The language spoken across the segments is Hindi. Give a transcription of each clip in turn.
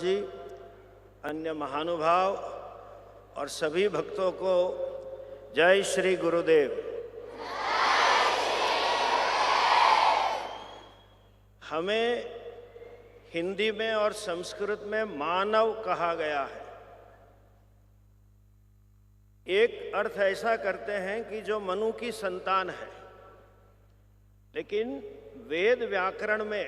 जी, अन्य महानुभाव और सभी भक्तों को जय श्री गुरुदेव। हमें हिंदी में और संस्कृत में मानव कहा गया है। एक अर्थ ऐसा करते हैं कि जो मनु की संतान है, लेकिन वेद व्याकरण में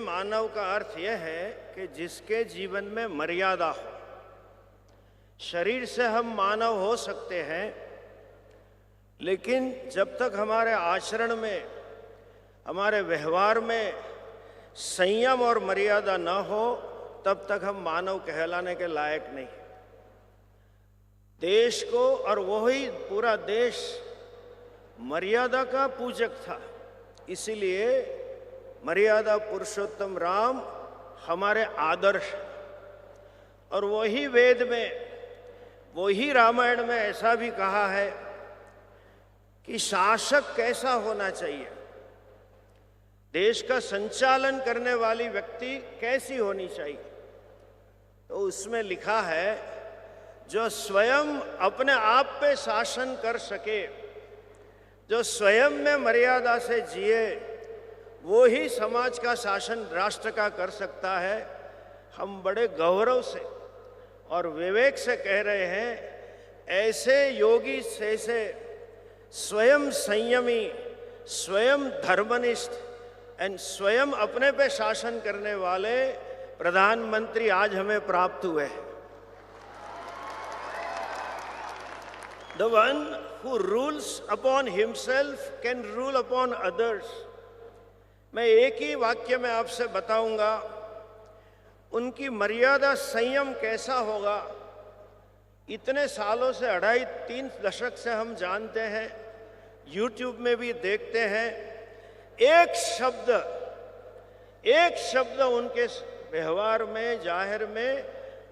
मानव का अर्थ यह है कि जिसके जीवन में मर्यादा हो। शरीर से हम मानव हो सकते हैं, लेकिन जब तक हमारे आचरण में, हमारे व्यवहार में संयम और मर्यादा न हो, तब तक हम मानव कहलाने के लायक नहीं। देश को, और वही पूरा देश मर्यादा का पूजक था, इसीलिए मर्यादा पुरुषोत्तम राम हमारे आदर्श। और वही वेद में, वही रामायण में ऐसा भी कहा है कि शासक कैसा होना चाहिए, देश का संचालन करने वाली व्यक्ति कैसी होनी चाहिए। तो उसमें लिखा है, जो स्वयं अपने आप पे शासन कर सके, जो स्वयं में मर्यादा से जिए, वो ही समाज का शासन राष्ट्र का कर सकता है। हम बड़े गौरव से और विवेक से कह रहे हैं, ऐसे योगी से स्वयं संयमी, स्वयं धर्मनिष्ठ एंड स्वयं अपने पे शासन करने वाले प्रधानमंत्री आज हमें प्राप्त हुए हैं। The one who rules upon himself can rule upon others. मैं एक ही वाक्य में आपसे बताऊंगा उनकी मर्यादा संयम कैसा होगा। इतने सालों से, 2.5-3 दशक से हम जानते हैं, YouTube में भी देखते हैं, एक शब्द उनके व्यवहार में, जाहिर में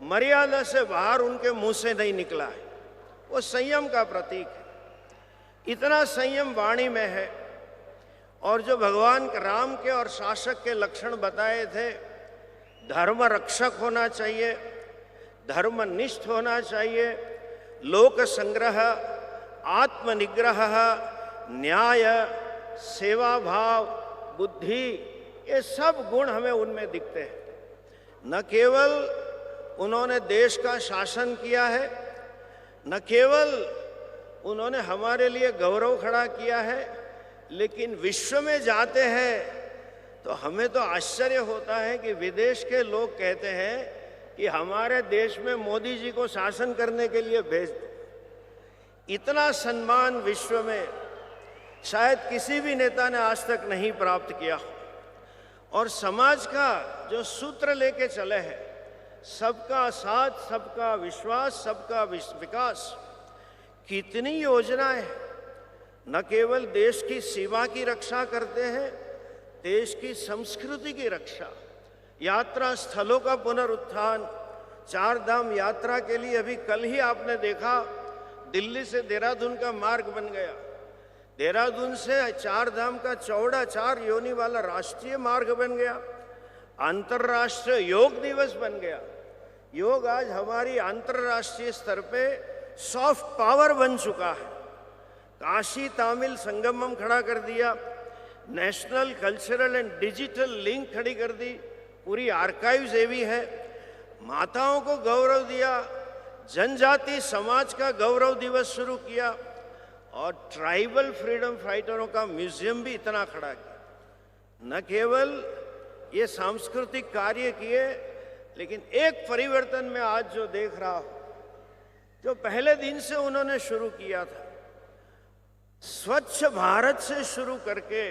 मर्यादा से बाहर उनके मुंह से नहीं निकला है। वो संयम का प्रतीक है। इतना संयम वाणी में है। और जो भगवान राम के और शासक के लक्षण बताए थे, धर्म रक्षक होना चाहिए, धर्मनिष्ठ होना चाहिए, लोक संग्रह, आत्मनिग्रह, न्याय, सेवा भाव, बुद्धि, ये सब गुण हमें उनमें दिखते हैं। न केवल उन्होंने देश का शासन किया है, न केवल उन्होंने हमारे लिए गौरव खड़ा किया है, लेकिन विश्व में जाते हैं तो हमें तो आश्चर्य होता है कि विदेश के लोग कहते हैं कि हमारे देश में मोदी जी को शासन करने के लिए भेज दो। इतना सम्मान विश्व में शायद किसी भी नेता ने आज तक नहीं प्राप्त किया। और समाज का जो सूत्र लेके चले हैं, सबका साथ, सबका विश्वास, सबका विकास, कितनी योजनाएं न केवल देश की सीमा की रक्षा करते हैं, देश की संस्कृति की रक्षा, यात्रा स्थलों का पुनरुत्थान, 4 धाम यात्रा के लिए अभी कल ही आपने देखा, दिल्ली से देहरादून का मार्ग बन गया। देहरादून से 4 धाम का चौड़ा 4 योनि वाला राष्ट्रीय मार्ग बन गया। अंतर्राष्ट्रीय योग दिवस बन गया। योग आज हमारी अंतर्राष्ट्रीय स्तर पे सॉफ्ट पावर बन चुका है। काशी तमिल संगमम खड़ा कर दिया, national cultural and digital link खड़ी कर दी, पूरी आर्काइव्स एवी है, माताओं को गौरव दिया, जनजाति समाज का गौरव दिवस शुरू किया, और ट्राइबल फ्रीडम फाइटरों का म्यूजियम भी इतना खड़ा किया। न केवल ये सांस्कृतिक कार्य किए, लेकिन एक परिवर्तन में आज जो देख रहा हूं, जो पहले दिन से उन्होंने शुरू किया था, स्वच्छ भारत से शुरू करके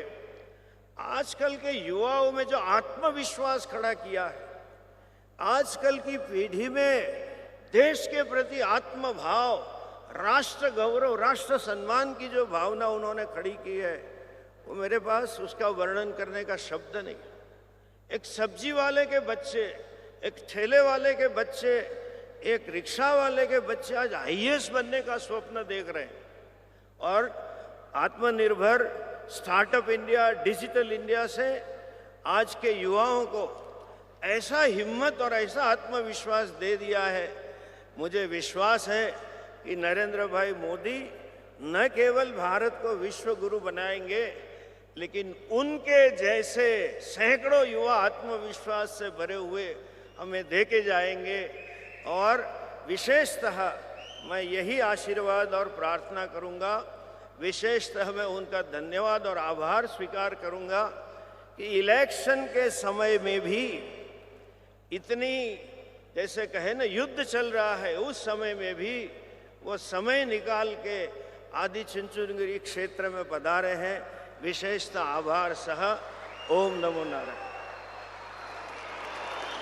आजकल के युवाओं में जो आत्मविश्वास खड़ा किया है, आजकल की पीढ़ी में देश के प्रति आत्मभाव, राष्ट्र गौरव, राष्ट्र सम्मान की जो भावना उन्होंने खड़ी की है, वो मेरे पास उसका वर्णन करने का शब्द नहीं। एक सब्जी वाले के बच्चे, एक ठेले वाले के बच्चे, एक रिक्शा वाले के बच्चे आज आईएएस बनने का स्वप्न देख रहे हैं। और आत्मनिर्भर स्टार्टअप इंडिया, डिजिटल इंडिया से आज के युवाओं को ऐसा हिम्मत और ऐसा आत्मविश्वास दे दिया है। मुझे विश्वास है कि नरेंद्र भाई मोदी न केवल भारत को विश्व गुरु बनाएंगे, लेकिन उनके जैसे सैकड़ों युवा आत्मविश्वास से भरे हुए हमें देके जाएंगे। और विशेषतः मैं यही आशीर्वाद और प्रार्थना करूंगा, विशेषतः मैं उनका धन्यवाद और आभार स्वीकार करूंगा कि इलेक्शन के समय में भी इतनी, जैसे कहे ना युद्ध चल रहा है, उस समय में भी वो समय निकाल के आदि चुंचुनगिरी क्षेत्र में पधारे हैं। विशेषतः आभार सह। ओम नमो नारायण।